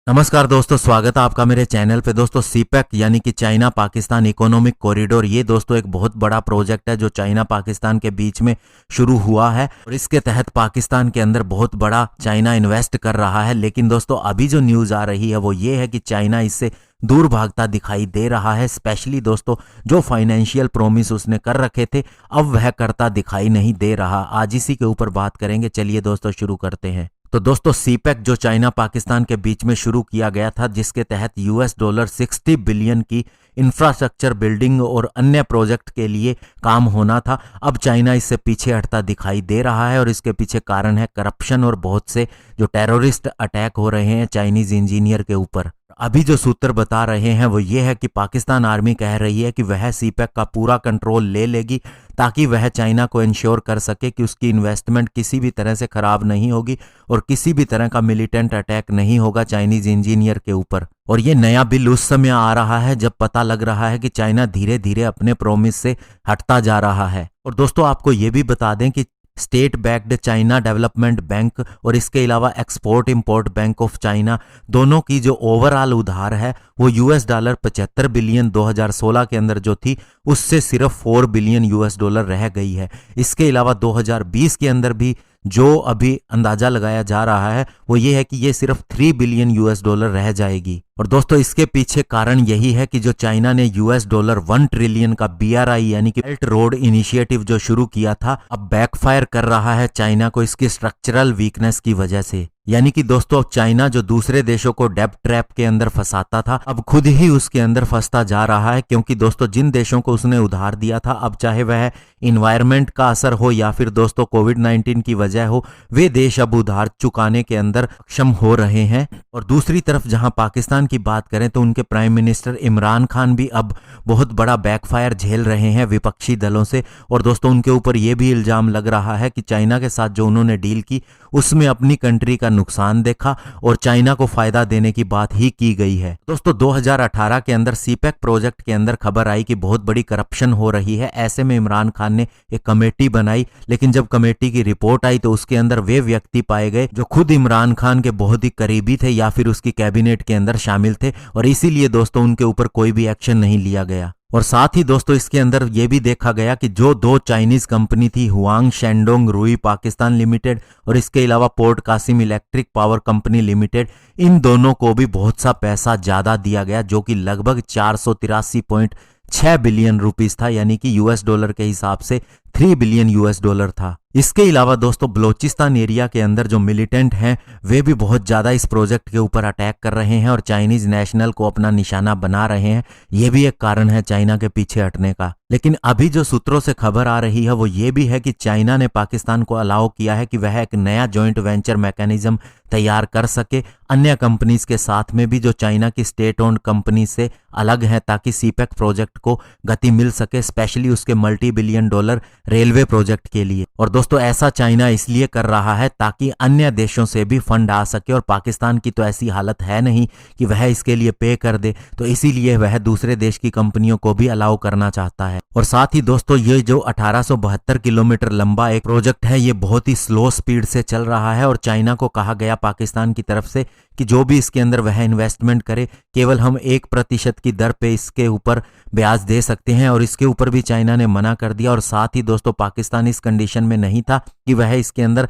नमस्कार दोस्तों, स्वागत है आपका मेरे चैनल पे। दोस्तों सीपेक यानी कि चाइना पाकिस्तान इकोनॉमिक कॉरिडोर, ये दोस्तों एक बहुत बड़ा प्रोजेक्ट है जो चाइना पाकिस्तान के बीच में शुरू हुआ है और इसके तहत पाकिस्तान के अंदर बहुत बड़ा चाइना इन्वेस्ट कर रहा है। लेकिन दोस्तों अभी जो न्यूज़ आ रही है वो ये है कि चाइना इससे दूर भागता दिखाई दे रहा है। स्पेशली दोस्तों जो फाइनेंशियल प्रोमिस उसने कर रखे थे अब वह करता दिखाई नहीं दे रहा। आज इसी के ऊपर बात करेंगे। चलिए दोस्तों शुरू करते हैं। तो दोस्तों सीपेक जो चाइना पाकिस्तान के बीच में शुरू किया गया था, जिसके तहत $60 बिलियन की इंफ्रास्ट्रक्चर बिल्डिंग और अन्य प्रोजेक्ट के लिए काम होना था, अब चाइना इससे पीछे हटता दिखाई दे रहा है। और इसके पीछे कारण है करप्शन और बहुत से जो टेररिस्ट अटैक हो रहे हैं चाइनीज इंजीनियर के ऊपर। अभी जो सूत्र बता रहे हैं वो ये है कि पाकिस्तान आर्मी कह रही है कि वह सीपेक का पूरा कंट्रोल ले लेगी ताकि वह चाइना को इंश्योर कर सके कि उसकी इन्वेस्टमेंट किसी भी तरह से खराब नहीं होगी और किसी भी तरह का मिलिटेंट अटैक नहीं होगा चाइनीज इंजीनियर के ऊपर। और ये नया बिल उस समय आ रहा है जब पता लग रहा है कि चाइना धीरे धीरे अपने प्रोमिस से हटता जा रहा है। और दोस्तों आपको ये भी बता दें कि state backed China development bank और इसके अलावा export import bank of China दोनों की जो ओवरऑल उधार है वो $75 बिलियन 2016 के अंदर जो थी उससे सिर्फ $4 बिलियन रह गई है। इसके अलावा 2020 के अंदर भी जो अभी अंदाजा लगाया जा रहा है वो ये है कि ये सिर्फ $3 बिलियन रह जाएगी। और दोस्तों इसके पीछे कारण यही है कि जो चाइना ने $1 ट्रिलियन का BRI यानी कि बेल्ट रोड इनिशिएटिव जो शुरू किया था अब बैकफायर कर रहा है चाइना को इसकी स्ट्रक्चरल वीकनेस की वजह से। यानी कि दोस्तों अब चाइना जो दूसरे देशों को डेब्ट ट्रैप के अंदर फंसाता था अब खुद ही उसके अंदर फंसता जा रहा है, क्योंकि दोस्तों जिन देशों को उसने उधार दिया था अब चाहे वह इन्वायरमेंट का असर हो या फिर दोस्तों कोविड-19 की वजह हो, वे देश अब उधार चुकाने के अंदर सक्षम हो रहे हैं। और दूसरी तरफ जहां पाकिस्तान की बात करें तो उनके प्राइम मिनिस्टर इमरान खान भी अब बहुत बड़ा बैकफायर झेल रहे हैं विपक्षी दलों से। और दोस्तों उनके ऊपर यह भी इल्जाम लग रहा है कि चाइना के साथ जो उन्होंने डील की उसमें अपनी कंट्री का नुकसान देखा और चाइना को फायदा देने की बात ही की गई है। दोस्तों 2018 के अंदर सीपेक प्रोजेक्ट के अंदर खबर आई कि बहुत बड़ी करप्शन हो रही है। ऐसे में इमरान खान ने एक कमेटी बनाई, लेकिन जब कमेटी की रिपोर्ट आई तो उसके अंदर वे व्यक्ति पाए गए जो खुद इमरान खान के बहुत ही करीबी थे या फिर उसकी कैबिनेट के अंदर शामिल थे और इसीलिए दोस्तों उनके ऊपर कोई भी एक्शन नहीं लिया गया। और साथ ही दोस्तों इसके अंदर यह भी देखा गया कि जो दो चाइनीज कंपनी थी Huang Shandong Rui Pakistan limited और इसके अलावा port Qasim electric power company limited, इन दोनों को भी बहुत सा पैसा ज्यादा दिया गया जो कि लगभग 483.6 बिलियन रुपीस था, यानी कि $, के हिसाब से $3 बिलियन था। इसके अलावा दोस्तों बलोचिस्तान एरिया के अंदर जो मिलिटेंट हैं वे भी बहुत ज्यादा इस प्रोजेक्ट के ऊपर अटैक कर रहे हैं और चाइनीज नेशनल को अपना निशाना बना रहे हैं। यह भी एक कारण है चाइना के पीछे हटने का। लेकिन अभी जो सूत्रों से खबर आ रही है वो ये भी है कि चाइना ने पाकिस्तान को अलाउ किया है कि वह एक नया जॉइंट वेंचर मैकेनिज्म तैयार कर सके अन्य कंपनीज के साथ में भी जो चाइना की स्टेट ओन्ड कंपनी से अलग है, ताकि सीपेक प्रोजेक्ट को गति मिल सके, स्पेशली उसके $multi billion रेलवे प्रोजेक्ट के लिए। और दोस्तों ऐसा चाइना इसलिए कर रहा है ताकि अन्य देशों से भी फंड आ सके और पाकिस्तान की तो ऐसी हालत है नहीं कि वह इसके लिए पे कर दे, तो इसीलिए वह दूसरे देश की कंपनियों को भी अलाउ करना चाहता है। और साथ ही दोस्तों ये जो 1872 किलोमीटर लंबा एक प्रोजेक्ट है ये बहुत ही स्लो स्पीड से चल रहा है और चाइना को कहा गया पाकिस्तान की तरफ से कि जो भी इसके अंदर वह इन्वेस्टमेंट करे केवल हम 1% की दर पे इसके ऊपर ब्याज दे सकते हैं, और इसके ऊपर भी चाइना ने मना कर दिया। और साथ ही दोस्तों पाकिस्तान इस कंडीशन में नहीं था कि वह इसके अंदर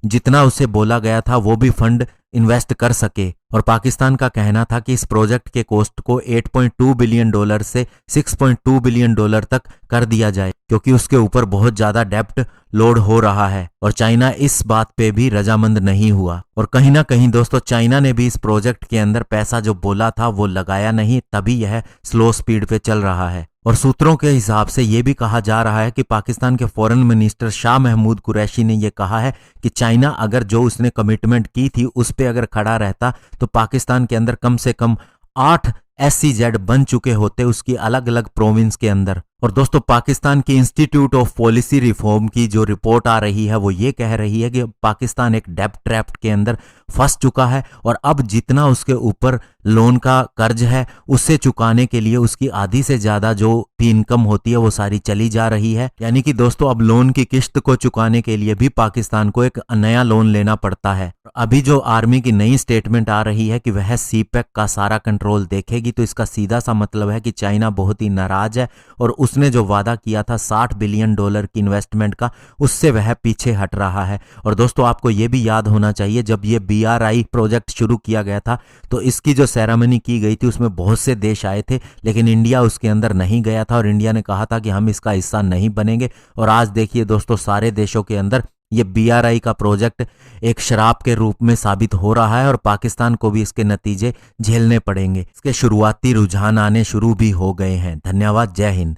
जितना उसे बोला गया था वो भी फंड इन्वेस्ट कर सके। और पाकिस्तान का कहना था कि इस प्रोजेक्ट के कॉस्ट को $8.2 बिलियन से $6.2 बिलियन तक कर दिया जाए, क्योंकि उसके ऊपर बहुत ज्यादा डेब्ट लोड हो रहा है। और चाइना इस बात पे भी रजामंद नहीं हुआ। और कहीं ना कहीं दोस्तों चाइना ने भी इस प्रोजेक्ट के अंदर पैसा जो बोला था वो लगाया नहीं, तभी यह स्लो स्पीड पे चल रहा है। और सूत्रों के हिसाब से ये भी कहा जा रहा है कि पाकिस्तान के फॉरेन मिनिस्टर शाह महमूद कुरैशी ने यह कहा है कि चाइना अगर जो उसने कमिटमेंट की थी उस पे अगर खड़ा रहता तो पाकिस्तान के अंदर कम से कम 8 SEZ बन चुके होते उसकी अलग अलग प्रोविंस के अंदर। और दोस्तों पाकिस्तान की इंस्टीट्यूट ऑफ पॉलिसी रिफॉर्म की जो रिपोर्ट आ रही है वो ये कह रही है कि पाकिस्तान एक डेब्ट ट्रैप के अंदर फंस चुका है और अब जितना उसके ऊपर लोन का कर्ज है उससे चुकाने के लिए उसकी आधी से ज्यादा जो भी इनकम होती है वो सारी चली जा रही है। यानी कि दोस्तों अब लोन की किश्त को चुकाने के लिए भी पाकिस्तान को एक नया लोन लेना पड़ता है। अभी जो आर्मी की नई स्टेटमेंट आ रही है कि वह सीपेक का सारा कंट्रोल देखेगी, तो इसका सीधा सा मतलब है कि चाइना बहुत ही नाराज है और उसने जो वादा किया था $60 बिलियन की इन्वेस्टमेंट का, उससे वह पीछे हट रहा है। और दोस्तों आपको ये भी याद होना चाहिए जब ये BRI प्रोजेक्ट शुरू किया गया था तो इसकी जो सेरेमनी की गई थी उसमें बहुत से देश आए थे, लेकिन इंडिया उसके अंदर नहीं गया था और इंडिया ने कहा था कि हम इसका हिस्सा नहीं बनेंगे। और आज देखिए दोस्तों सारे देशों के अंदर ये BRI का प्रोजेक्ट एक शराब के रूप में साबित हो रहा है और पाकिस्तान को भी इसके नतीजे झेलने पड़ेंगे। इसके शुरुआती रुझान आने शुरू भी हो गए हैं। धन्यवाद। जय हिंद।